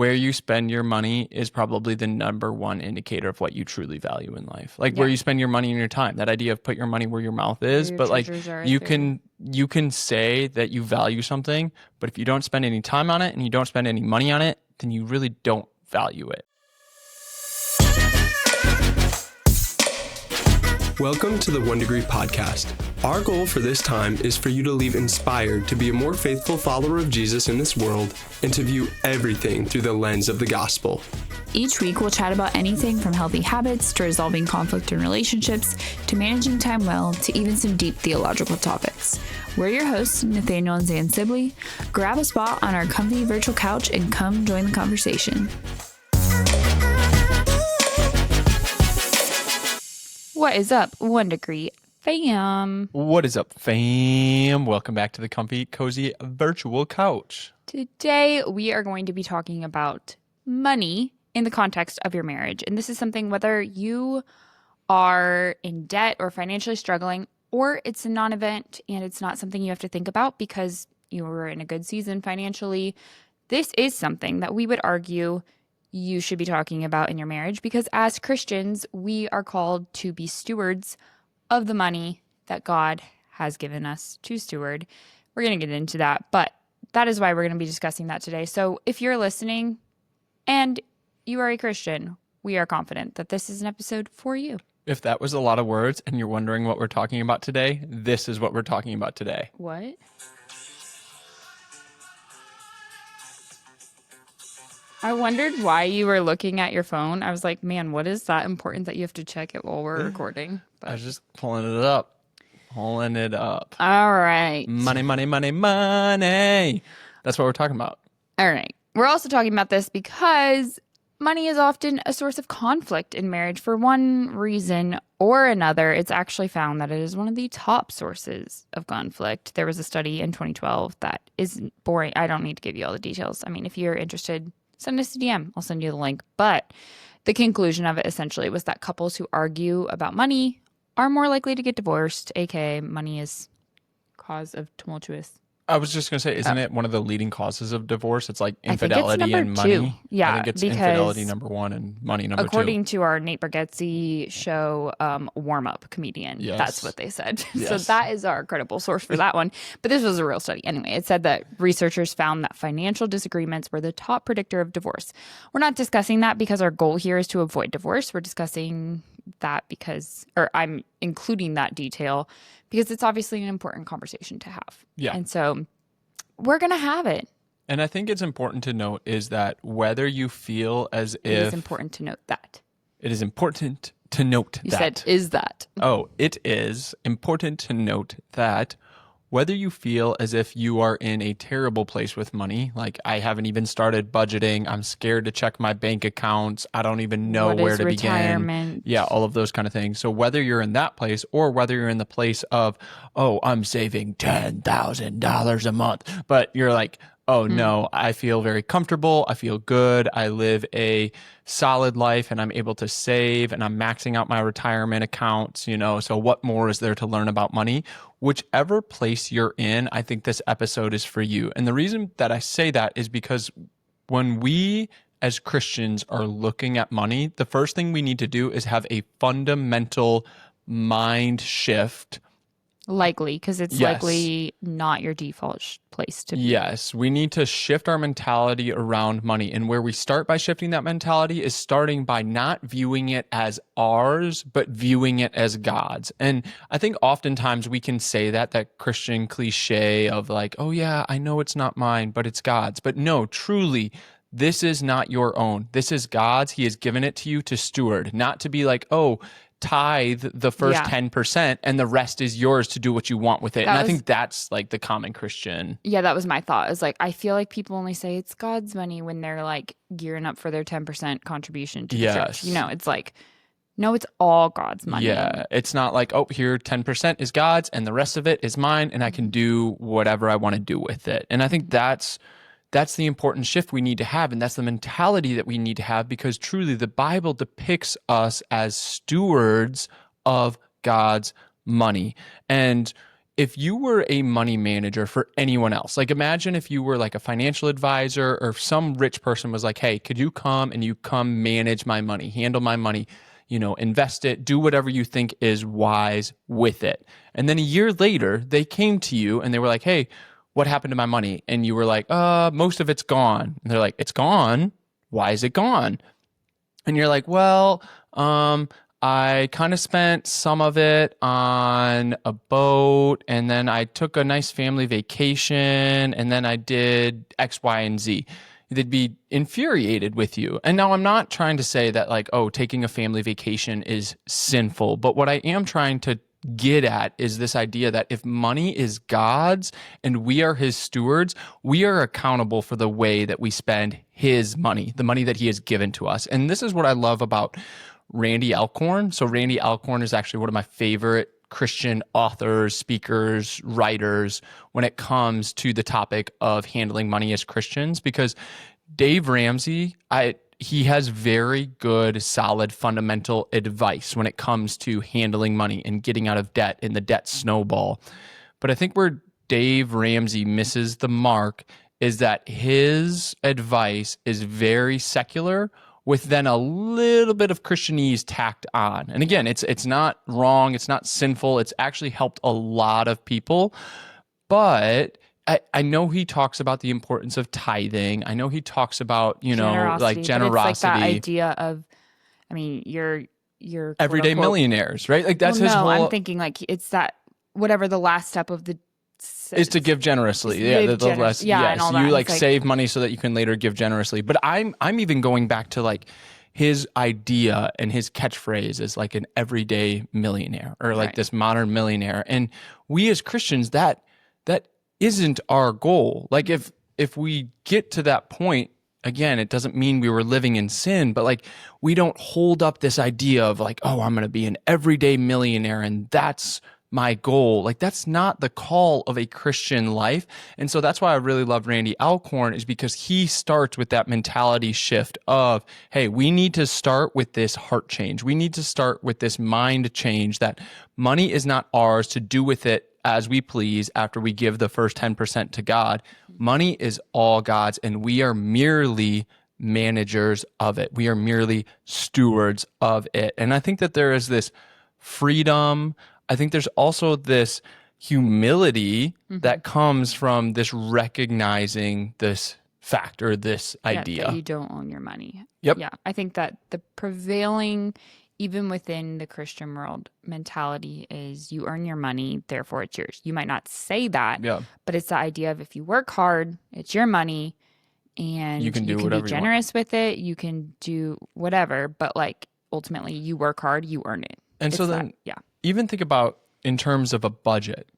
where you spend your money is probably the number one indicator of what you truly value in life. Like where you spend your money and your time, that idea of put your money where your mouth is. But like you can say that you value something, but if you don't spend any time on it and you don't spend any money on it, then you really don't value it. Welcome to the 1 Degree Podcast. Our goal for this time is for you to leave inspired to be a more faithful follower of Jesus in this world and to view everything through the lens of the gospel. Each week, we'll chat about anything from healthy habits to resolving conflict in relationships to managing time well to even some deep theological topics. We're your hosts, Nathaniel and Zan Sibley. Grab a spot on our comfy virtual couch and come join the conversation. What is up, 1 Degree fam? What is up, fam? Welcome back to the comfy, cozy virtual couch. Today, we are going to be talking about money in the context of your marriage. And this is something whether you are in debt or financially struggling, or it's a non-event and it's not something you have to think about because you were in a good season financially. This is something that we would argue you should be talking about in your marriage because as Christians, we are called to be stewards of the money that God has given us to steward. We're going to get into that, but that is why we're going to be discussing that today. So if you're listening and you are a Christian, we are confident that this is an episode for you. If that was a lot of words and you're wondering what we're talking about today, this is what we're talking about today. What? I wondered why you were looking at your phone. I was like, man, what is that important that you have to check it while we're recording? But I was just pulling it up. Pulling it up. All right. Money, money, money, money. That's what we're talking about. All right. We're also talking about this because money is often a source of conflict in marriage for one reason or another. It's actually found that it is one of the top sources of conflict. There was a study in 2012 that isn't boring. I don't need to give you all the details. I mean, if you're interested, send us a DM. I'll send you the link. But the conclusion of it essentially was that couples who argue about money are more likely to get divorced, aka money is cause of tumultuous. I was just going to say, isn't it one of the leading causes of divorce? It's like I think infidelity it's and money. two. Yeah, I think it's because infidelity number one and money number according two. to our Nate Bargatze show, warm-up comedian, Yes. that's what they said. Yes. So that is our credible source for that one. But this was a real study. Anyway, it said that researchers found that financial disagreements were the top predictor of divorce. We're not discussing that because our goal here is to avoid divorce. We're discussing that because, or I'm including that detail because it's obviously an important conversation to have. Yeah. And so we're going to have it. And I think it's important to note is that whether you feel as if... It is important to note that. It is important to note You that. said, is that? Oh, it is important to note that whether you feel as if you are in a terrible place with money, like I haven't even started budgeting, I'm scared to check my bank accounts, I don't even know where to begin. Yeah, all of those kind of things. So whether you're in that place or whether you're in the place of, oh, I'm saving $10,000 a month, but you're like, oh no, I feel very comfortable, I feel good, I live a solid life and I'm able to save and I'm maxing out my retirement accounts, so what more is there to learn about money? Whichever place you're in, I think this episode is for you. And the reason that I say that is because when we as Christians are looking at money, the first thing we need to do is have a fundamental mind shift. Likely, because it's Yes. likely not your default place to be. Yes, we need to shift our mentality around money. And where we start by shifting that mentality is starting by not viewing it as ours, but viewing it as God's. And I think oftentimes we can say that Christian cliche of like, oh yeah, I know it's not mine, but it's God's. But no, truly, this is not your own. This is God's. He has given it to you to steward, not to be like, oh, tithe the first 10% and the rest is yours to do what you want with it. I think that's like the common Christian. Yeah, that was my thought. Is like, I feel like people only say it's God's money when they're like gearing up for their 10% contribution to the church. It's like, no, it's all God's money. Yeah, it's not like, oh, here 10% is God's and the rest of it is mine and I can do whatever I want to do with it. And I think that's the important shift we need to have, and that's the mentality that we need to have because truly the Bible depicts us as stewards of God's money. And if you were a money manager for anyone else, like imagine if you were like a financial advisor or some rich person was like, hey, could you come and you come manage my money, handle my money, invest it, do whatever you think is wise with it. And then a year later, they came to you and they were like, hey, what happened to my money? And you were like, most of it's gone. And they're like, it's gone? Why is it gone? And you're like, well, I kind of spent some of it on a boat, and then I took a nice family vacation, and then I did X, Y, and Z. They'd be infuriated with you. And now I'm not trying to say that like, oh, taking a family vacation is sinful. But what I am trying to get at is this idea that if money is God's and we are his stewards, we are accountable for the way that we spend his money, the money that he has given to us. And this is what I love about Randy Alcorn. So Randy Alcorn is actually one of my favorite Christian authors, speakers, writers when it comes to the topic of handling money as Christians, because Dave Ramsey, he has very good, solid, fundamental advice when it comes to handling money and getting out of debt and the debt snowball. But I think where Dave Ramsey misses the mark is that his advice is very secular with then a little bit of Christianese tacked on. And again, it's not wrong, it's not sinful, it's actually helped a lot of people. But I know he talks about the importance of tithing. I know he talks about, like generosity. It's like that idea of, you're everyday millionaires, right? Like that's his whole... I'm thinking like it's that whatever the last step of the is to give generously. Yeah, the less, yes, and all that. You like save money so that you can later give generously. But I'm even going back to like his idea and his catchphrase is like an everyday millionaire or like this modern millionaire. And we as Christians, that isn't our goal. Like if we get to that point, again, it doesn't mean we were living in sin, but like we don't hold up this idea of like, oh, I'm going to be an everyday millionaire and that's my goal. Like that's not the call of a Christian life. And so that's why I really love Randy Alcorn, is because he starts with that mentality shift of, hey, we need to start with this heart change. We need to start with this mind change that money is not ours to do with it as we please after we give the first 10% to God. Money is all God's, and we are merely managers of it. We are merely stewards of it. And I think that there is this freedom. I think there's also this humility that comes from this recognizing this fact or this idea. That you don't own your money. Yep. Yeah. I think that the prevailing, even within the Christian world, mentality is you earn your money, therefore it's yours. You might not say that, but it's the idea of if you work hard, it's your money, and you can be generous with it. You can do whatever, but like ultimately you work hard, you earn it. And so then, even think about in terms of a budget,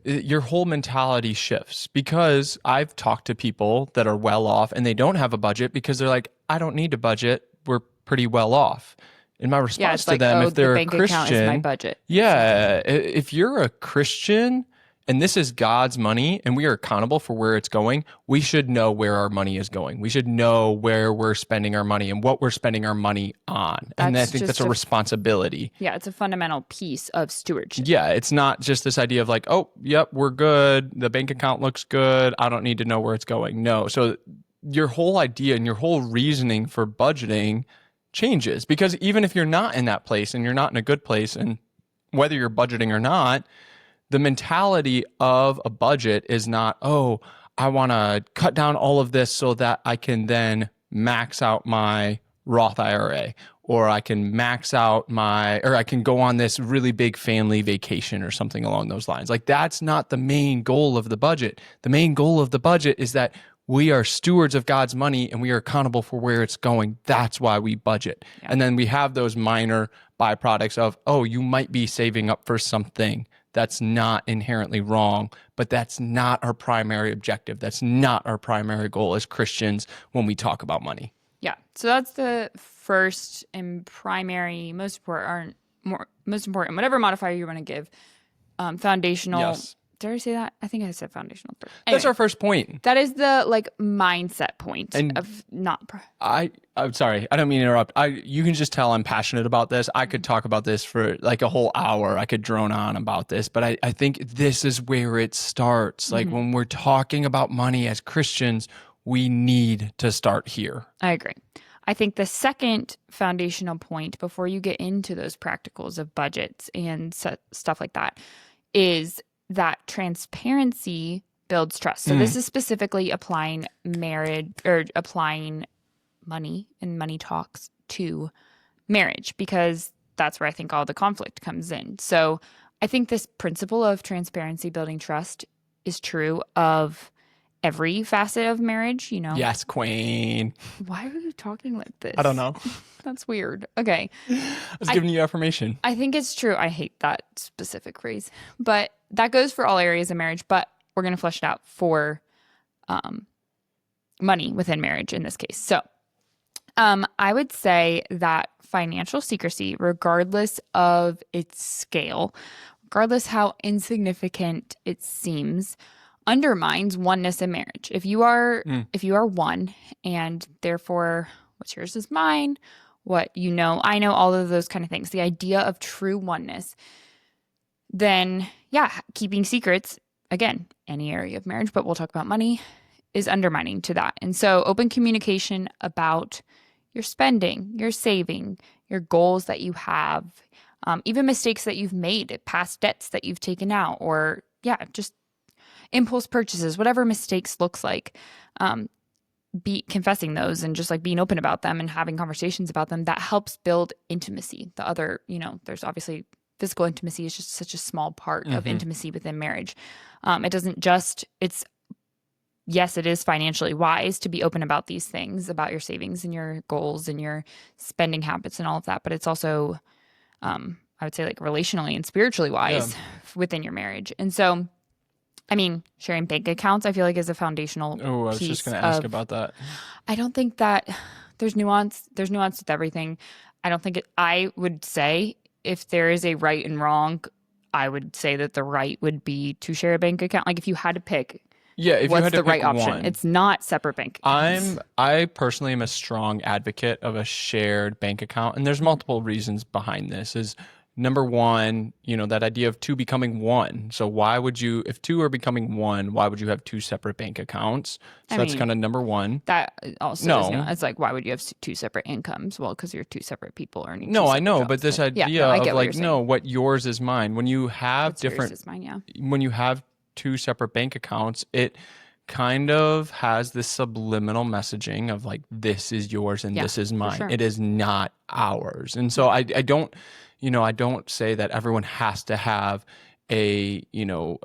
your whole mentality shifts, because I've talked to people that are well off and they don't have a budget because they're like, I don't need a budget. We're pretty well off. And my response to them, if they're the bank a Christian, account is my budget. Yeah, if you're a Christian and this is God's money and we are accountable for where it's going, we should know where our money is going. We should know where we're spending our money and what we're spending our money on. And I think that's a responsibility. Yeah, it's a fundamental piece of stewardship. Yeah, it's not just this idea of like, oh, yep, we're good. The bank account looks good. I don't need to know where it's going. No. So your whole idea and your whole reasoning for budgeting changes, because even if you're not in that place and you're not in a good place, and whether you're budgeting or not, the mentality of a budget is not, oh, I want to cut down all of this so that I can then max out my Roth IRA, or I can or I can go on this really big family vacation or something along those lines. Like that's not the main goal of the budget. The main goal of the budget is that we are stewards of God's money and we are accountable for where it's going. That's why we budget. Yeah. And then we have those minor byproducts of, oh, you might be saving up for something. That's not inherently wrong, but that's not our primary objective. That's not our primary goal as Christians when we talk about money. Yeah. So that's the first and primary, most important, whatever modifier you want to give, foundational to did I say that? I think I said foundational first. That's Anyway, our first point. that is the like mindset point And of not. I'm sorry. I don't mean to interrupt. You can just tell I'm passionate about this. I could talk about this for like a whole hour. I could drone on about this, but I think this is where it starts. Like when we're talking about money as Christians, we need to start here. I agree. I think the second foundational point before you get into those practicals of budgets and stuff like that is that transparency builds trust. So this is specifically applying marriage or applying money and money talks to marriage, because that's where I think all the conflict comes in. So I think this principle of transparency building trust is true of every facet of marriage, you know. Yes, queen. Why are you talking like this? I don't know. That's weird. Okay. I was giving you affirmation. I think it's true. I hate that specific phrase, but that goes for all areas of marriage, but we're going to flesh it out for money within marriage in this case. So I would say that financial secrecy, regardless of its scale, regardless how insignificant it seems, undermines oneness in marriage. If you are one, and therefore what's yours is mine, what you know, I know, all of those kind of things, the idea of true oneness, then yeah, keeping secrets, again, any area of marriage, but we'll talk about money, is undermining to that. And so open communication about your spending, your saving, your goals that you have, even mistakes that you've made, past debts that you've taken out, or just impulse purchases, whatever mistakes looks like, be confessing those and just like being open about them and having conversations about them. That helps build intimacy. The other, there's obviously physical intimacy is just such a small part of intimacy within marriage. It doesn't just, yes, it is financially wise to be open about these things, about your savings and your goals and your spending habits and all of that. But it's also, I would say, like relationally and spiritually wise within your marriage. And so, I mean, sharing bank accounts, I feel like, is a foundational piece. Oh, I was just going to ask about that. I don't think that there's nuance. There's nuance with everything. I would say if there is a right and wrong, I would say that the right would be to share a bank account. Like if you had to pick, if what's you had to the right pick option? one. It's not separate bank accounts. I personally am a strong advocate of a shared bank account, and there's multiple reasons behind this. Is number one, that idea of two becoming one. So why would you, if two are becoming one, why would you have two separate bank accounts? So that's kind of number one. That also is, it's like, why would you have two separate incomes? Well, because you're two separate people earning. No, I know, jobs, but this idea of like, what yours is mine. When you have what's yours is mine, when you have two separate bank accounts, it kind of has this subliminal messaging of like, this is yours and this is mine. Sure. It is not ours. And so I don't, I don't say that everyone has to have a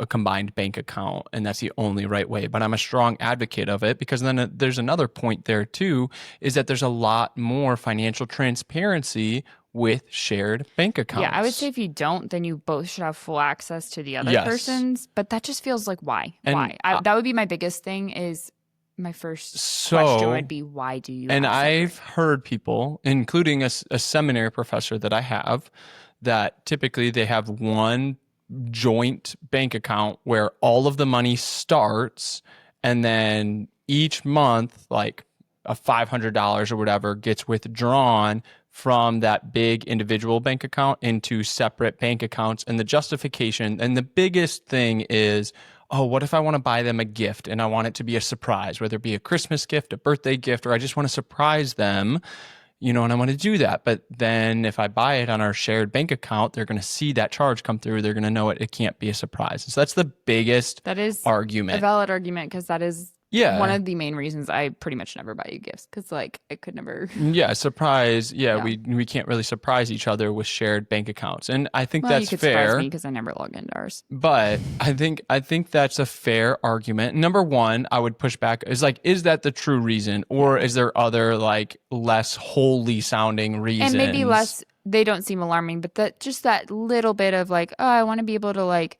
combined bank account and that's the only right way, but I'm a strong advocate of it, because then there's another point there too, is that there's a lot more financial transparency with shared bank accounts. Yeah, I would say if you don't, then you both should have full access to the other person's, but that just feels like why? That would be my biggest thing. Is my first question would be, why do you? And I've heard people, including a seminary professor that I have, that typically they have one joint bank account where all of the money starts, and then each month, like a $500 or whatever gets withdrawn from that big individual bank account into separate bank accounts. And the justification, and the biggest thing is, oh, what if I want to buy them a gift and I want it to be a surprise, whether it be a Christmas gift, a birthday gift, or I just want to surprise them, and I want to do that. But then if I buy it on our shared bank account, they're going to see that charge come through. They're going to know it can't be a surprise. So that's the biggest argument. A valid argument, because that is one of the main reasons I pretty much never buy you gifts, because like I could never. Surprise. We can't really surprise each other with shared bank accounts, and I think that's you could fair. Surprise me because I never log into ours. But I think that's a fair argument. Number one, I would push back is like, is that the true reason, or is there other like less holy sounding reasons? And maybe less. They don't seem alarming, but that little bit of like, oh, I want to be able to like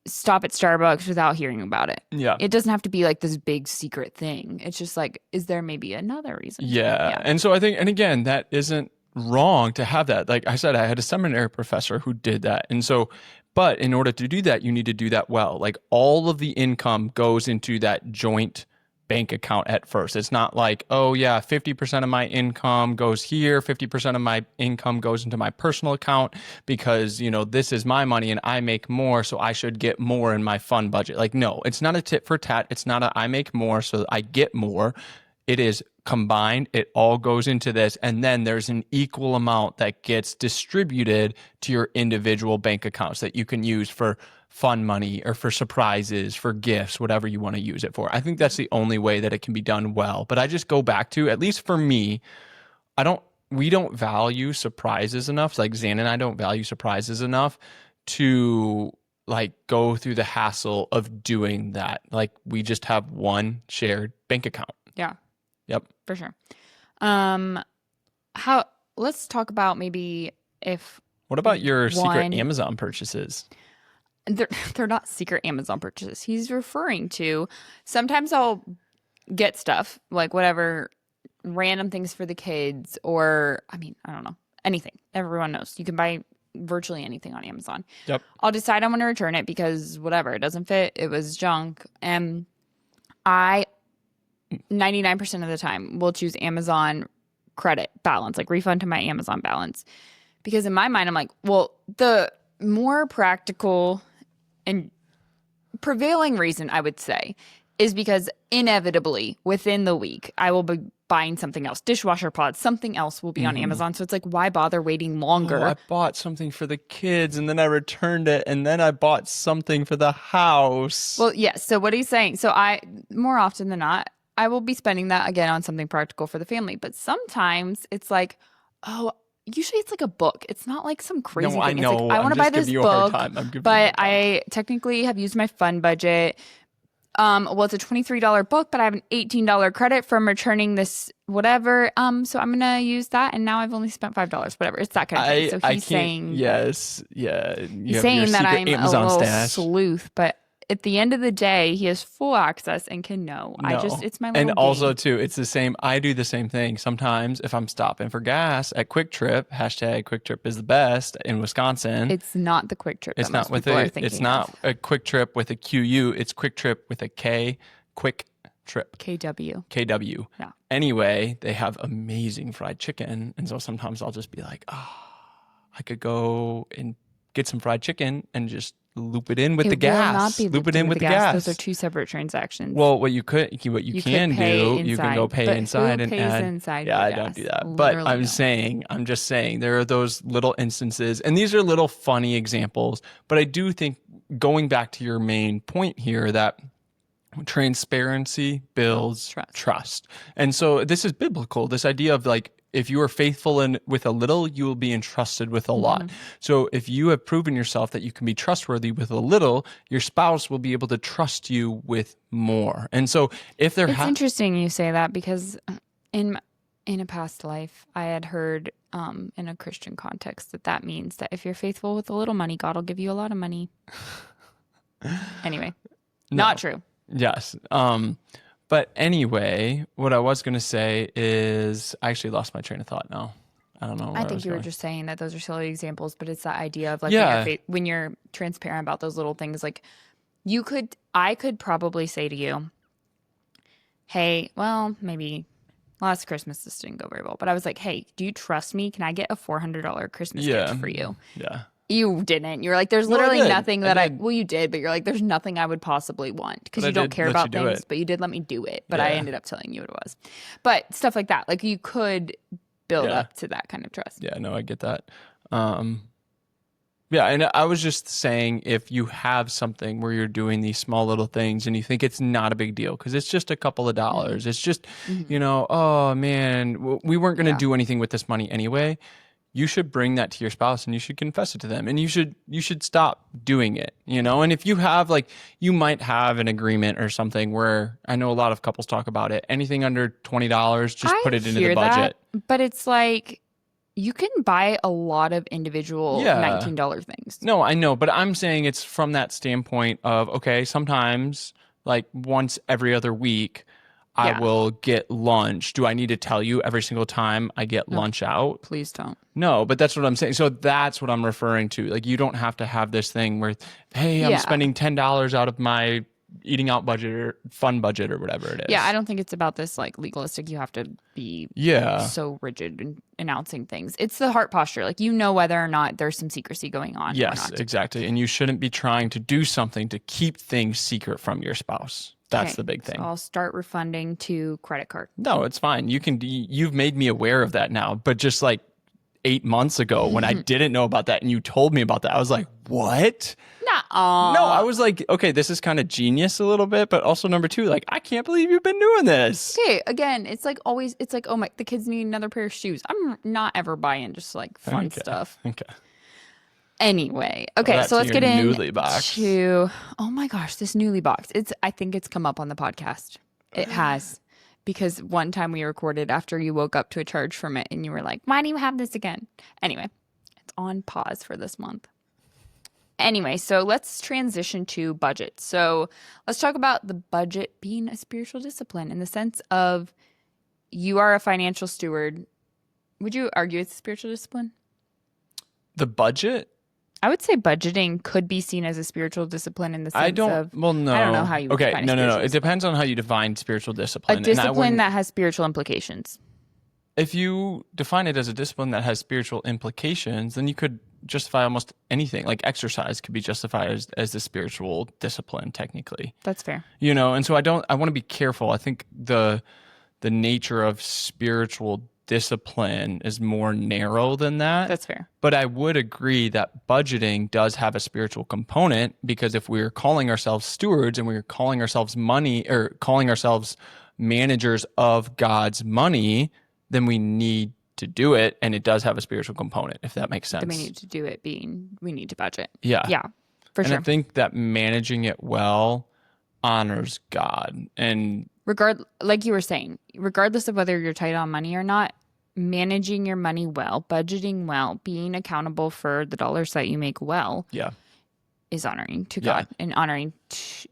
stop at Starbucks without hearing about it. Yeah. It doesn't have to be like this big secret thing. It's just like, is there maybe another reason? Yeah. And so I think, and again, that isn't wrong to have that. Like I said, I had a seminary professor who did that. And so But in order to do that, you need to do that well. Like all of the income goes into that joint bank account at first. It's not like, oh yeah, 50% of my income goes here, 50% of my income goes into my personal account because, this is my money and I make more, so I should get more in my fund budget. Like, no, it's not a tit for tat. It's not a I make more, so I get more. It is combined. It all goes into this. And then there's an equal amount that gets distributed to your individual bank accounts that you can use for fun money or for surprises, for gifts, whatever you want to use it for. I think that's the only way that it can be done well. But I just go back to, at least for me, we don't value surprises enough. Like Zan and I don't value surprises enough to like go through the hassle of doing that. Like we just have one shared bank account. Yeah. Yep. For sure. Let's talk about maybe what about your secret Amazon purchases? They're not secret Amazon purchases. He's referring to sometimes I'll get stuff like whatever random things for the kids or I don't know, anything. Everyone knows you can buy virtually anything on Amazon. Yep. I'll decide I'm going to return it because whatever, it doesn't fit. It was junk. And I 99% of the time will choose Amazon credit balance, like refund to my Amazon balance. Because in my mind, I'm like, well, the more practical and prevailing reason I would say is because inevitably within the week, I will be buying something else, dishwasher pods, something else will be on Amazon. So it's like, why bother waiting longer? Oh, I bought something for the kids and then I returned it and then I bought something for the house. Well, yes. So what he's saying, more often than not, I will be spending that again on something practical for the family. But sometimes it's like, usually it's like a book. It's not like some crazy thing. I know. It's like, I want to buy this book, but I technically have used my fund budget. It's a $23 book, but I have an $18 credit from returning this whatever. So I'm going to use that. And now I've only spent $5, whatever. It's that kind of thing. So he's saying, yes. Yeah. He's saying that I'm Amazon a little stash. sleuth, but at the end of the day, he has full access and can know. It's my little And also, too, it's the same. I do the same thing. Sometimes if I'm stopping for gas at Quick Trip, #Quick Trip is the best in Wisconsin. It's not the Quick Trip. It's not a Quick Trip with a QU. It's Quick Trip with a K. Quick Trip. KW. Yeah. Anyway, they have amazing fried chicken. And so sometimes I'll just be like, I could go and get some fried chicken and just loop it in with the gas. Loop it in with the gas. Those are two separate transactions. Well, what you can do, you can go pay inside and add. Inside yeah, I don't do that. But I'm just saying there are those little instances, and these are little funny examples. But I do think going back to your main point here that transparency builds trust. And so this is biblical. This idea of like, if you are faithful with a little, you will be entrusted with a lot. So if you have proven yourself that you can be trustworthy with a little, your spouse will be able to trust you with more. And so if they're... It's interesting you say that because in a past life, I had heard in a Christian context that means that if you're faithful with a little money, God will give you a lot of money. Anyway, not true. Yes. But anyway, what I was going to say is I actually lost my train of thought now. I don't know. I think you were just saying that those are silly examples, but it's that idea of like when you're transparent about those little things, like I could probably say to you, hey, well, maybe last Christmas this didn't go very well, but I was like, hey, do you trust me? Can I get a $400 Christmas gift for you? Yeah. You didn't. You're like, there's literally nothing that well, you did, but you're like, there's nothing I would possibly want because you don't care about things, but you did let me do it. But I ended up telling you what it was. But stuff like that, like you could build up to that kind of trust. Yeah, no, I get that. Yeah, and I was just saying if you have something where you're doing these small little things and you think it's not a big deal because it's just a couple of dollars. It's just, oh man, we weren't going to do anything with this money anyway. You should bring that to your spouse and you should confess it to them and you should stop doing it, And if you have you might have an agreement or something where I know a lot of couples talk about it. Anything under $20, just put it into the budget. But it's like you can buy a lot of individual $19 things. No, I know, but I'm saying it's from that standpoint of, okay, sometimes once every other week, I Yeah. will get lunch. Do I need to tell you every single time I get lunch out? Please don't. No, but that's what I'm saying. So that's what I'm referring to. Like, you don't have to have this thing where, hey, I'm Yeah. spending $10 out of my eating out budget or fun budget or whatever it is. Yeah, I don't think it's about this like legalistic. You have to be so rigid in announcing things. It's the heart posture. Like, you know whether or not there's some secrecy going on. Yes, or not. exactly. And you shouldn't be trying to do something to keep things secret from your spouse. That's the big thing. So I'll start refunding to credit card. No, it's fine. You've made me aware of that now, but just like 8 months ago when I didn't know about that and you told me about that, I was like, what? Nuh-uh. No, I was like, okay, this is kind of genius a little bit, but also number two, like, I can't believe you've been doing this. Okay, again, it's like always, it's like, oh my, the kids need another pair of shoes. I'm not ever buying just like fun stuff. Okay. Anyway, okay, so let's get Newly box. into, oh my gosh, this Newly box. I think it's come up on the podcast. It has. Because one time we recorded after you woke up to a charge from it and you were like, why do you have this again? Anyway, it's on pause for this month. Anyway, so let's transition to budget. So let's talk about the budget being a spiritual discipline in the sense of you are a financial steward. Would you argue it's a spiritual discipline? The budget? I would say budgeting could be seen as a spiritual discipline in the sense of... Well, no. I don't know how you would define no. It depends on how you define spiritual discipline. A discipline that has spiritual implications. If you define it as a discipline that has spiritual implications, then you could justify almost anything. Like exercise could be justified as a spiritual discipline, technically. That's fair. You know, and so I want to be careful. I think the nature of spiritual discipline is more narrow than that. That's fair. But I would agree that budgeting does have a spiritual component, because if we're calling ourselves stewards and we're calling ourselves money or calling ourselves managers of God's money, then we need to do it, and it does have a spiritual component, if that makes sense. Then we need to do it being we need to budget. Yeah. Yeah, for sure. And I think that managing it well honors God. And like you were saying, regardless of whether you're tight on money or not, managing your money well, budgeting well, being accountable for the dollars that you make well, is honoring to God and honoring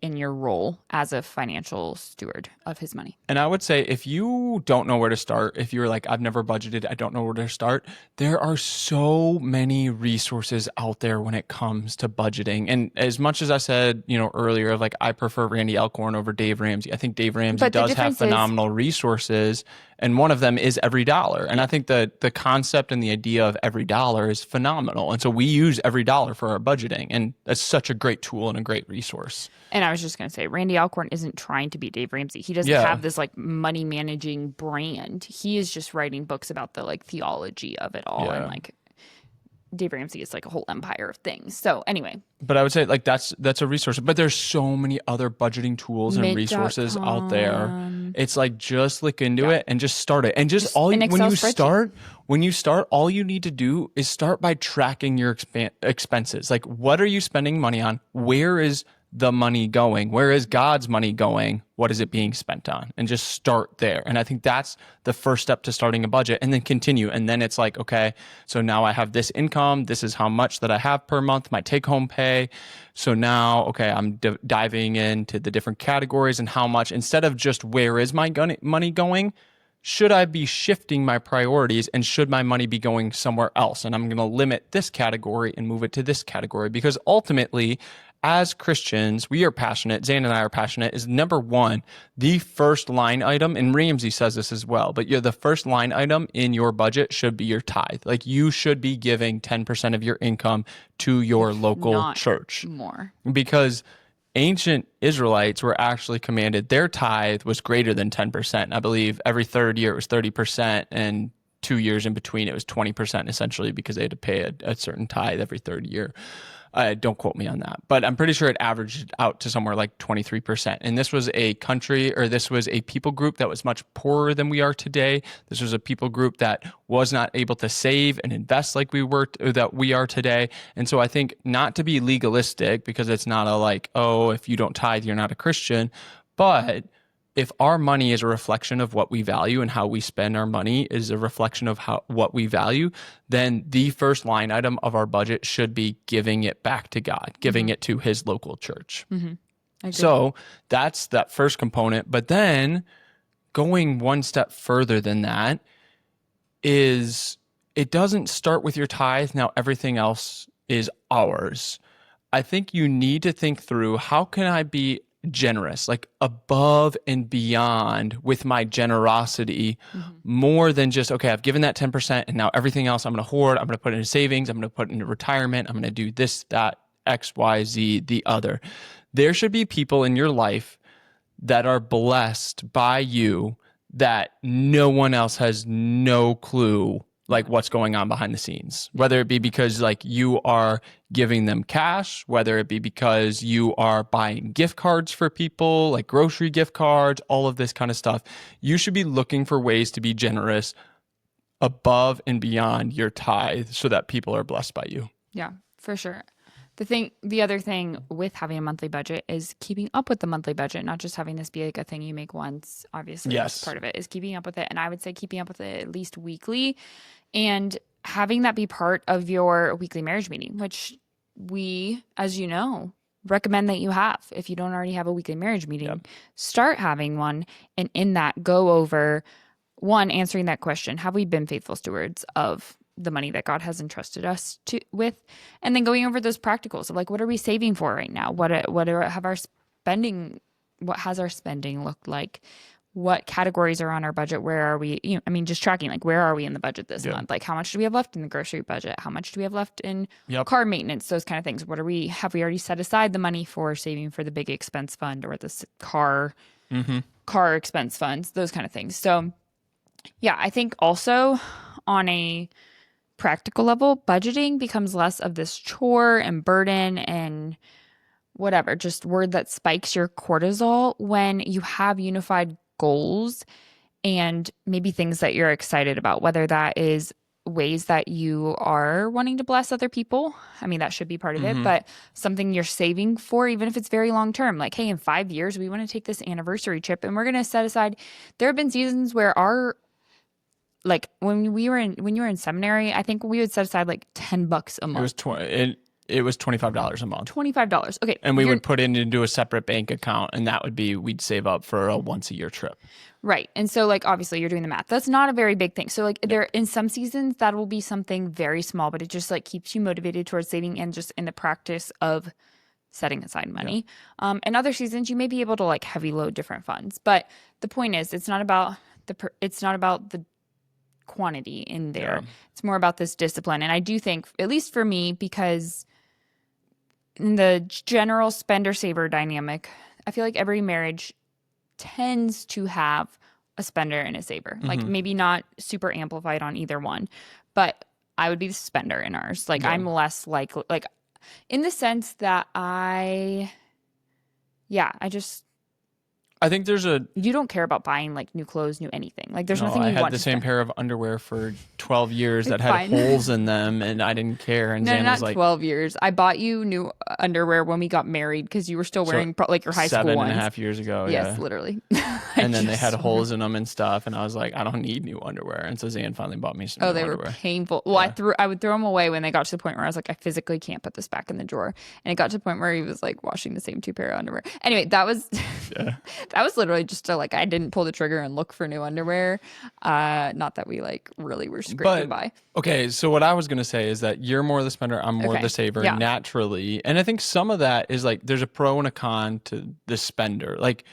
in your role as a financial steward of his money. And I would say, if you don't know where to start, if you're like, I've never budgeted, I don't know where to start, there are so many resources out there when it comes to budgeting. And as much as I said, earlier, like, I prefer Randy Alcorn over Dave Ramsey. I think Dave Ramsey does have phenomenal resources, and one of them is Every Dollar. And I think the concept and the idea of Every Dollar is phenomenal. And so we use Every Dollar for our budgeting, and that's such a great tool and a great resource. And I was just going to say, Randy Alcorn isn't trying to be Dave Ramsey. He doesn't have this like money managing brand. He is just writing books about the like theology of it all. And like Dave Ramsey is like a whole empire of things. So anyway. But I would say like that's a resource. But there's so many other budgeting tools and resources out there. It's like, just look into it and just start it. And just when you start, all you need to do is start by tracking your expenses. Like, what are you spending money on? Where is the money going? Where is God's money going? What is it being spent on? And just start there. And I think that's the first step to starting a budget, and then continue. And then it's like, okay, so now I have this income. This is how much that I have per month, my take home pay. So now, okay, I'm diving into the different categories and how much, instead of just where is my money going, should I be shifting my priorities, and should my money be going somewhere else? And I'm going to limit this category and move it to this category, because ultimately, as Christians, we are passionate. Zane and I are passionate. Is number one, the first line item, and Ramsey says this as well, but the first line item in your budget should be your tithe. Like, you should be giving 10% of your income to your local church. More. Because ancient Israelites were actually commanded, their tithe was greater than 10%. I believe every third year it was 30%, and 2 years in between it was 20%, essentially, because they had to pay a certain tithe every third year. Don't quote me on that, but I'm pretty sure it averaged out to somewhere like 23%. And this was a people group that was much poorer than we are today. This was a people group that was not able to save and invest like we are today. And so I think, not to be legalistic, because it's not a like, oh, if you don't tithe, you're not a Christian, but if our money is a reflection of what we value, and how we spend our money is a reflection of what we value, then the first line item of our budget should be giving it back to God, giving it to his local church. Mm-hmm. So that's that first component. But then going one step further than that is it doesn't start with your tithe. Now everything else is ours. I think you need to think through, how can I be generous, like above and beyond with my generosity, more than just, okay, I've given that 10% and now everything else I'm going to hoard, I'm going to put into savings, I'm going to put into retirement, I'm going to do this, that, X, Y, Z, the other. There should be people in your life that are blessed by you that no one else has no clue like what's going on behind the scenes, whether it be because like you are giving them cash, whether it be because you are buying gift cards for people, like grocery gift cards, all of this kind of stuff. You should be looking for ways to be generous above and beyond your tithe so that people are blessed by you. Yeah, for sure. The other thing with having a monthly budget is keeping up with the monthly budget, not just having this be like a thing you make once. Obviously, that's part of it, is keeping up with it. And I would say keeping up with it at least weekly, and having that be part of your weekly marriage meeting, which we, as you know, recommend that you have. If you don't already have a weekly marriage meeting, start having one. And in that, go over, one, answering that question: have we been faithful stewards of the money that God has entrusted us with? And then going over those practicals of like, what are we saving for right now? What has our spending looked like? What categories are on our budget? Where are we? Just tracking, like, where are we in the budget this month? Like, how much do we have left in the grocery budget? How much do we have left in car maintenance? Those kind of things. Have we already set aside the money for saving for the big expense fund or the car expense funds? Those kind of things. So yeah, I think also on a practical level, budgeting becomes less of this chore and burden and whatever, just word that spikes your cortisol when you have unified goals and maybe things that you're excited about, whether that is ways that you are wanting to bless other people. I mean, that should be part of it, but something you're saving for, even if it's very long term, like, hey, in 5 years, we want to take this anniversary trip and we're going to set aside. There have been seasons where when you were in seminary, I think we would set aside like $10 a month. It was $25 a month. $25. Okay. And we would put it into a separate bank account, and that would be, we'd save up for a once a year trip. Right. And so like, obviously you're doing the math. That's not a very big thing. So like there, in some seasons that will be something very small, but it just like keeps you motivated towards saving and just in the practice of setting aside money. And other seasons you may be able to like heavy load different funds. But the point is, it's not about the quantity in there. It's more about this discipline. And I do think, at least for me, because in the general spender saver dynamic, I feel like every marriage tends to have a spender and a saver. Like maybe not super amplified on either one, but I would be the spender in ours. Like I'm less likely, like in the sense that I think you don't care about buying like new clothes, new anything. Like there's nothing you want. I had the same pair of underwear for 12 years that had holes in them, and I didn't care. And Zan was like, 12 years. I bought you new underwear when we got married because you were still wearing like your high school ones. 7.5 years ago. Yes, literally. And then they had holes in them and stuff, and I was like, I don't need new underwear. And so Zan finally bought me some new underwear. They were painful. Well, I would throw them away when they got to the point where I was like, I physically can't put this back in the drawer. And it got to the point where he was like washing the same two pair of underwear. Anyway, that was that was literally just like, I didn't pull the trigger and look for new underwear. Not that we like really were scraping by. Okay, so what I was gonna say is that you're more the spender, I'm more the saver naturally, and I think some of that is like there's a pro and a con to the spender. Like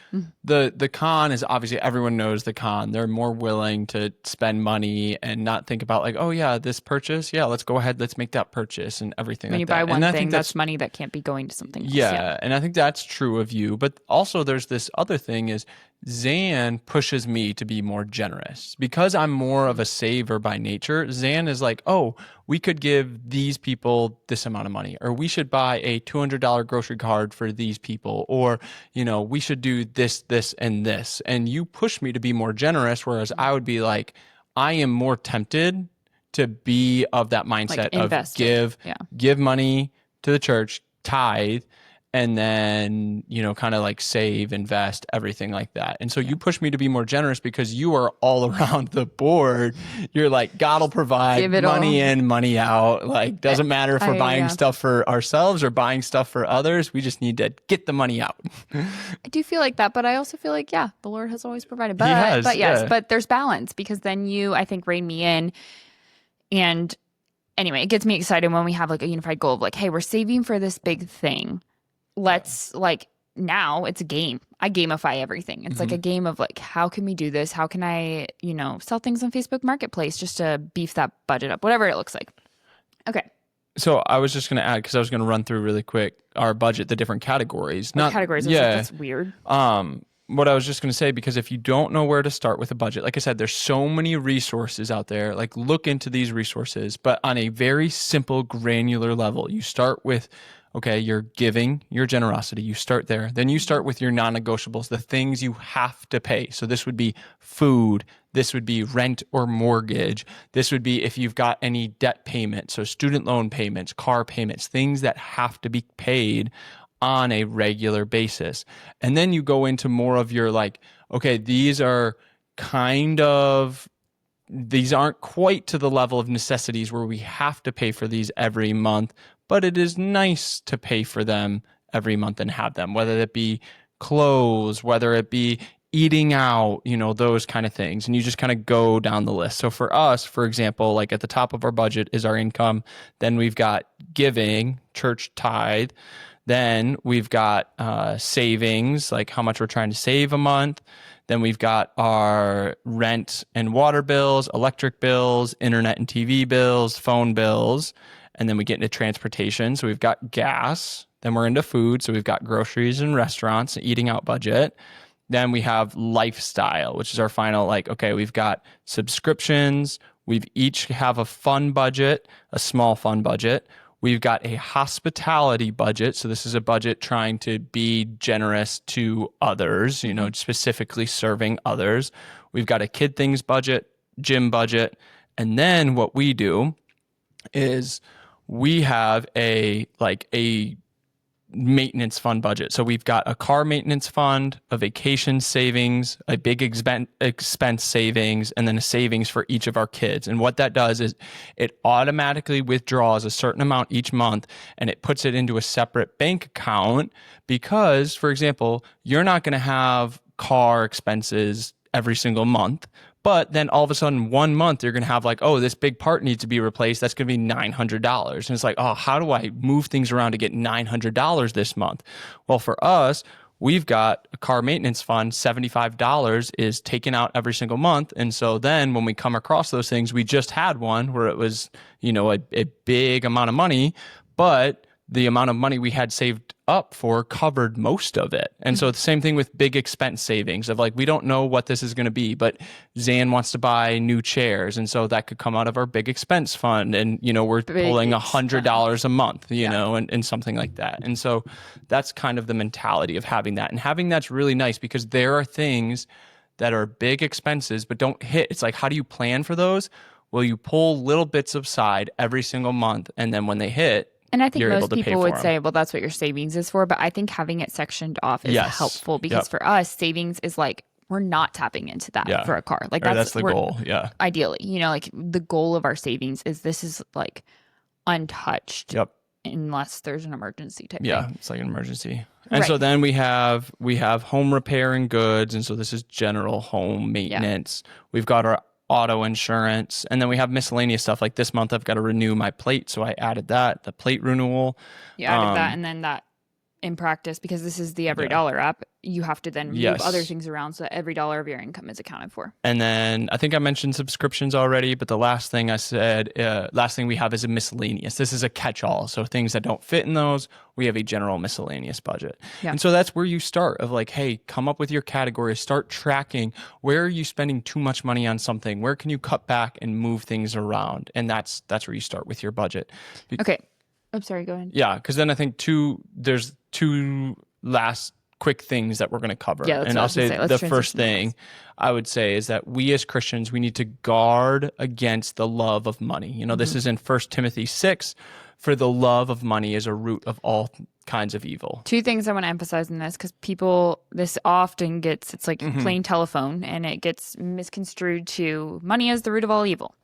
the con is obviously everyone knows the con. They're more willing to spend money and not think about like, oh yeah, this purchase, let's go ahead, let's make that purchase and everything. When like you buy that. one and thing, that's money that can't be going to something else. Yeah, and I think that's true of you. But also there's this other thing is Zan pushes me to be more generous. Because I'm more of a saver by nature, Zan is like, oh, we could give these people this amount of money, or we should buy a $200 grocery card for these people, or, we should do this, this, and this. And you push me to be more generous, whereas I would be like, I am more tempted to be of that mindset like of give money to the church, tithe, and then, kind of like save, invest, everything like that. And so you push me to be more generous because you are all around the board. You're like, God will provide Give it money all. in, money out. Like, doesn't matter if we're buying yeah. stuff for ourselves or buying stuff for others. We just need to get the money out. I do feel like that, but I also feel like, the Lord has always provided. He has, but yes, yeah. but there's balance because then you, I think, rein me in. And anyway, it gets me excited when we have like a unified goal of like, hey, we're saving for this big thing. Let's like, now it's a game. I gamify everything. It's like a game of like, how can we do this? How can I, sell things on Facebook Marketplace just to beef that budget up, whatever it looks like. Okay. So I was just going to add, because I was going to run through really quick our budget, the different categories. Categories. I was like, that's weird. What I was just going to say, because if you don't know where to start with a budget, like I said, there's so many resources out there. Like, look into these resources, but on a very simple, granular level. You start with, okay, your giving, your generosity. You start there. Then you start with your non-negotiables, the things you have to pay. So this would be food. This would be rent or mortgage. This would be if you've got any debt payments, so student loan payments, car payments, things that have to be paid on a regular basis. And then you go into more of your like, okay, these aren't quite to the level of necessities where we have to pay for these every month, but it is nice to pay for them every month and have them, whether it be clothes, whether it be eating out, those kind of things. And you just kind of go down the list. So for us, for example, like at the top of our budget is our income. Then we've got giving, church tithe. Then we've got savings, like how much we're trying to save a month. Then we've got our rent and water bills, electric bills, internet and TV bills, phone bills. And then we get into transportation. So we've got gas. Then we're into food. So we've got groceries and restaurants, eating out budget. Then we have lifestyle, which is our final, like, okay, we've got subscriptions. We each have a fun budget, a small fun budget. We've got a hospitality budget. So this is a budget trying to be generous to others, specifically serving others. We've got a kid things budget, gym budget. And then what we do is we have a maintenance fund budget. So we've got a car maintenance fund, a vacation savings, a big expense savings, and then a savings for each of our kids. And what that does is it automatically withdraws a certain amount each month and it puts it into a separate bank account because, for example, you're not going to have car expenses every single month. But then all of a sudden, 1 month, you're going to have like, oh, this big part needs to be replaced. That's going to be $900. And it's like, oh, how do I move things around to get $900 this month? Well, for us, we've got a car maintenance fund. $75 is taken out every single month. And so then when we come across those things, we just had one where it was, a big amount of money, but the amount of money we had saved up for covered most of it. And so the same thing with big expense savings of like, we don't know what this is going to be, but Zan wants to buy new chairs. And so that could come out of our big expense fund. And, we're pulling $100 a month, and something like that. And so that's kind of the mentality of having that. And having that's really nice because there are things that are big expenses, but don't hit. It's like, how do you plan for those? Well, you pull little bits aside every single month. And then when they hit, and I think most people would say, well, that's what your savings is for. But I think having it sectioned off is helpful because for us, savings is like, we're not tapping into that for a car. Like that's the goal. Yeah. Ideally, like the goal of our savings is this is like untouched. Yep. Unless there's an emergency type thing. It's like an emergency. And so then we have home repair and goods. And so this is general home maintenance. Yeah. We've got our auto insurance, and then we have miscellaneous stuff. Like this month I've got to renew my plate, so I added the plate renewal. You added that, and then that in practice, because this is the Every Dollar app, you have to then move other things around so that every dollar of your income is accounted for. And then I think I mentioned subscriptions already, but the last thing I said, last thing we have is a miscellaneous. This is a catch-all. So things that don't fit in those, we have a general miscellaneous budget. Yeah. And so that's where you start of like, hey, come up with your categories, start tracking. Where are you spending too much money on something? Where can you cut back and move things around? And that's where you start with your budget. Okay. I'm sorry, go ahead. Yeah, because then I think there's two last quick things that we're going to cover. Yeah, that's And what I I'll was gonna say say. Let's the transition first to this. thing I would say is that we as Christians, we need to guard against the love of money. You know, this is in 1 Timothy 6, for the love of money is a root of all kinds of evil. Two things I want to emphasize in this, because this often gets, it's like plain telephone, and it gets misconstrued to money as the root of all evil.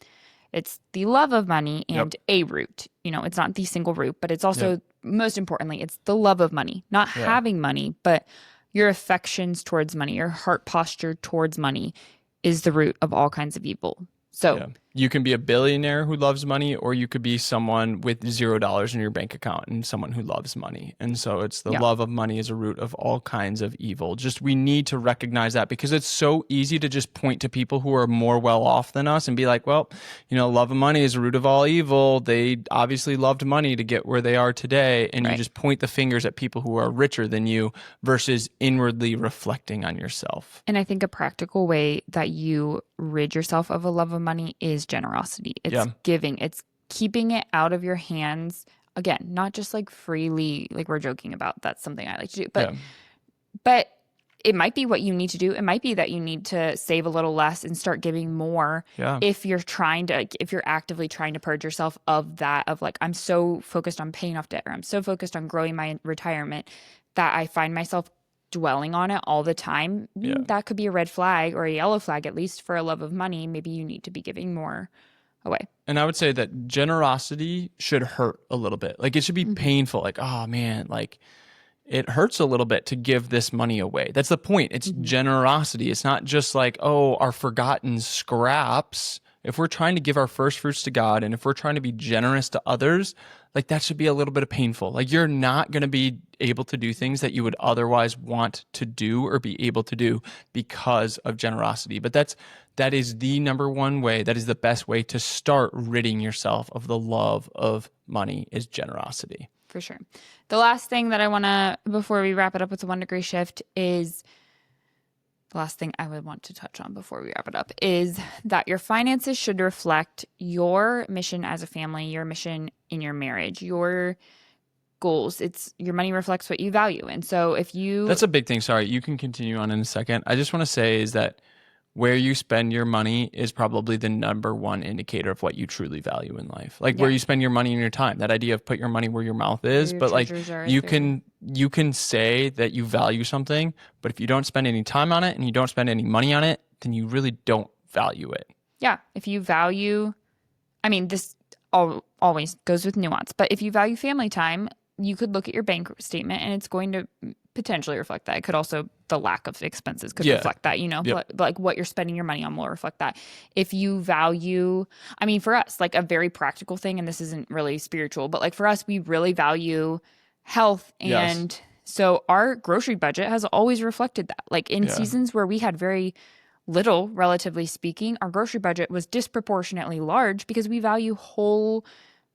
It's the love of money and a root. You know, it's not the single root, but it's also, most importantly, it's the love of money. Not having money, but your affections towards money, your heart posture towards money is the root of all kinds of evil. So you can be a billionaire who loves money, or you could be someone with $0 in your bank account and someone who loves money. And so it's the love of money is a root of all kinds of evil. Just we need to recognize that, because it's so easy to just point to people who are more well off than us and be like, well, you know, love of money is a root of all evil. They obviously loved money to get where they are today. And you just point the fingers at people who are richer than you versus inwardly reflecting on yourself. And I think a practical way that you rid yourself of a love of money is generosity. It's giving. It's keeping it out of your hands. Again, not just like freely, like we're joking about. That's something I like to do. But it might be what you need to do. It might be that you need to save a little less and start giving more. If you're actively trying to purge yourself of that, of like, I'm so focused on paying off debt, or I'm so focused on growing my retirement that I find myself dwelling on it all the time. That could be a red flag, or a yellow flag, at least for a love of money. Maybe you need to be giving more away. And I would say that generosity should hurt a little bit. Like it should be painful. Like, oh man, like it hurts a little bit to give this money away. That's the point. It's generosity. It's not just like, oh, our forgotten scraps. If we're trying to give our first fruits to God, and if we're trying to be generous to others, like that should be a little bit of painful. Like you're not going to be able to do things that you would otherwise want to do or be able to do because of generosity. But that is the number one way. That is the best way to start ridding yourself of the love of money, is generosity. For sure. The last thing that I want to, before we wrap it up with the 1 degree shift, is the last thing I would want to touch on before we wrap it up is that your finances should reflect your mission as a family, your mission in your marriage, your goals. Your money reflects what you value. And so if you... That's a big thing. Sorry, you can continue on in a second. I just want to say is that where you spend your money is probably the number one indicator of what you truly value in life. Like where you spend your money and your time, that idea of put your money where your mouth is, but like you can say that you value something, but if you don't spend any time on it and you don't spend any money on it, then you really don't value it. Yeah. If you value, I mean, this always goes with nuance, but if you value family time, you could look at your bank statement and it's going to potentially reflect that. It could also, the lack of expenses could reflect that, you know, like what you're spending your money on will reflect that. If you value, I mean, for us, like a very practical thing, and this isn't really spiritual, but like for us, we really value health. And so our grocery budget has always reflected that. Like in seasons where we had very little, relatively speaking, our grocery budget was disproportionately large because we value whole,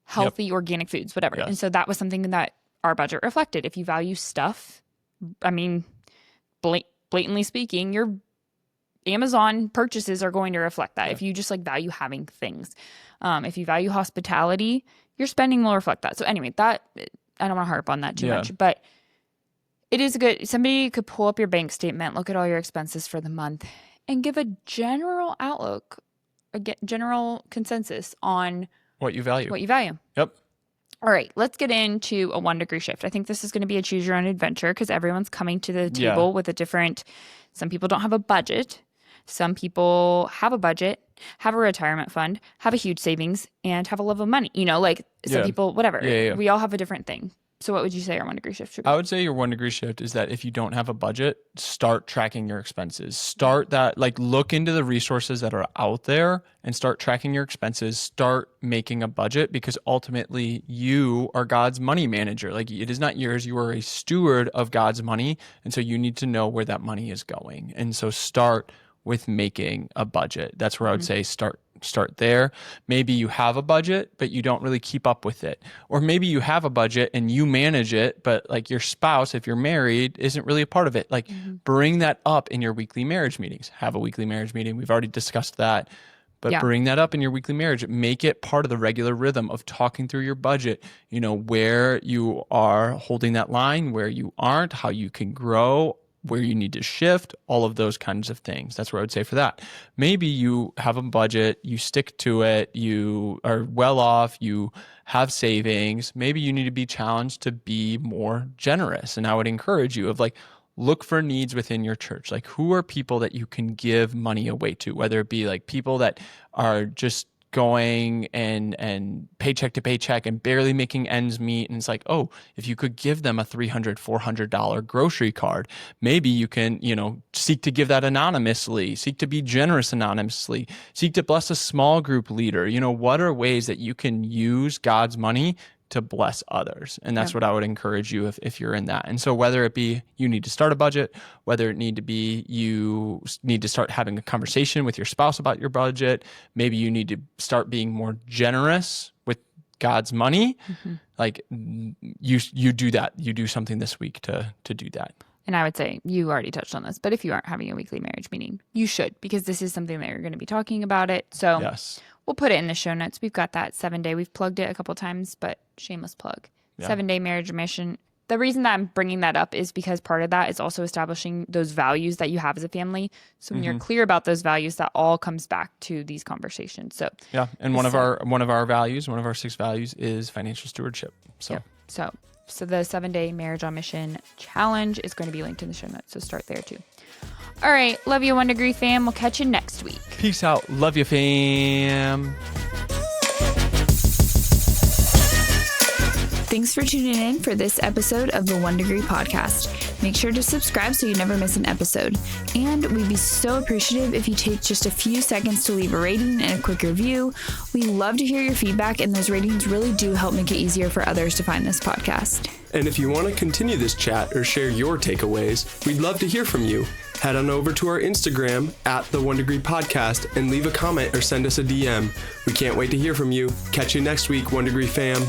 healthy, organic foods, whatever. And so that was something that our budget reflected. If you value stuff, I mean, blatantly speaking, your Amazon purchases are going to reflect that. If you just like value having things, if you value hospitality, your spending will reflect that. So anyway, that I don't want to harp on that too much, but it is good. Somebody could pull up your bank statement, look at all your expenses for the month, and give a general outlook, a general consensus on what you value. Yep. All right, let's get into a 1 degree shift. I think this is going to be a choose your own adventure because everyone's coming to the table with a different, some people don't have a budget. Some people have a budget, have a retirement fund, have a huge savings, and have a love of money. You know, like some people, whatever. We all have a different thing. So what would you say our 1 degree shift should be? I would say your 1 degree shift is that if you don't have a budget, start tracking your expenses. Start that, like look into the resources that are out there and start tracking your expenses. Start making a budget because ultimately you are God's money manager. Like it is not yours. You are a steward of God's money. And so you need to know where that money is going. And so start with making a budget. That's where I would say start there. Maybe you have a budget, but you don't really keep up with it. Or maybe you have a budget and you manage it, but like your spouse, if you're married, isn't really a part of it. Like bring that up in your weekly marriage meetings. Have a weekly marriage meeting. We've already discussed that. But Yeah. bring that up in your weekly marriage. Make it part of the regular rhythm of talking through your budget, where you are holding that line, where you aren't, how you can grow, where you need to shift, all of those kinds of things. That's what I would say for that. Maybe you have a budget, you stick to it, you are well off, you have savings. Maybe you need to be challenged to be more generous. And I would encourage you of look for needs within your church. Like, who are people that you can give money away to, whether it be like people that are just going and paycheck to paycheck and barely making ends meet. And it's like, oh, if you could give them a $300, $400 grocery card, maybe you can, seek to give that anonymously, seek to be generous anonymously, seek to bless a small group leader. What are ways that you can use God's money to bless others? And that's what I would encourage you if you're in that. And so whether it be you need to start a budget, whether it need to be you need to start having a conversation with your spouse about your budget, maybe you need to start being more generous with God's money, like you do that. You do something this week to do that. And I would say you already touched on this, but if you aren't having a weekly marriage meeting, you should, because this is something that you're going to be talking about it. So Yes. we'll put it in the show notes. We've got that 7-day. We've plugged it a couple times, but shameless plug. Yeah. 7-day marriage mission. The reason that I'm bringing that up is because part of that is also establishing those values that you have as a family. So when you're clear about those values, that all comes back to these conversations. So yeah, and one of our values, one of our 6 values is financial stewardship. So yep. So the 7-day marriage on mission challenge is going to be linked in the show notes. So start there too. All right. Love you, 1 Degree fam. We'll catch you next week. Peace out. Love you, fam. Thanks for tuning in for this episode of the 1 Degree Podcast. Make sure to subscribe so you never miss an episode. And we'd be so appreciative if you take just a few seconds to leave a rating and a quick review. We love to hear your feedback, and those ratings really do help make it easier for others to find this podcast. And if you want to continue this chat or share your takeaways, we'd love to hear from you. Head on over to our Instagram at the 1 Degree Podcast and leave a comment or send us a DM. We can't wait to hear from you. Catch you next week, 1 Degree fam.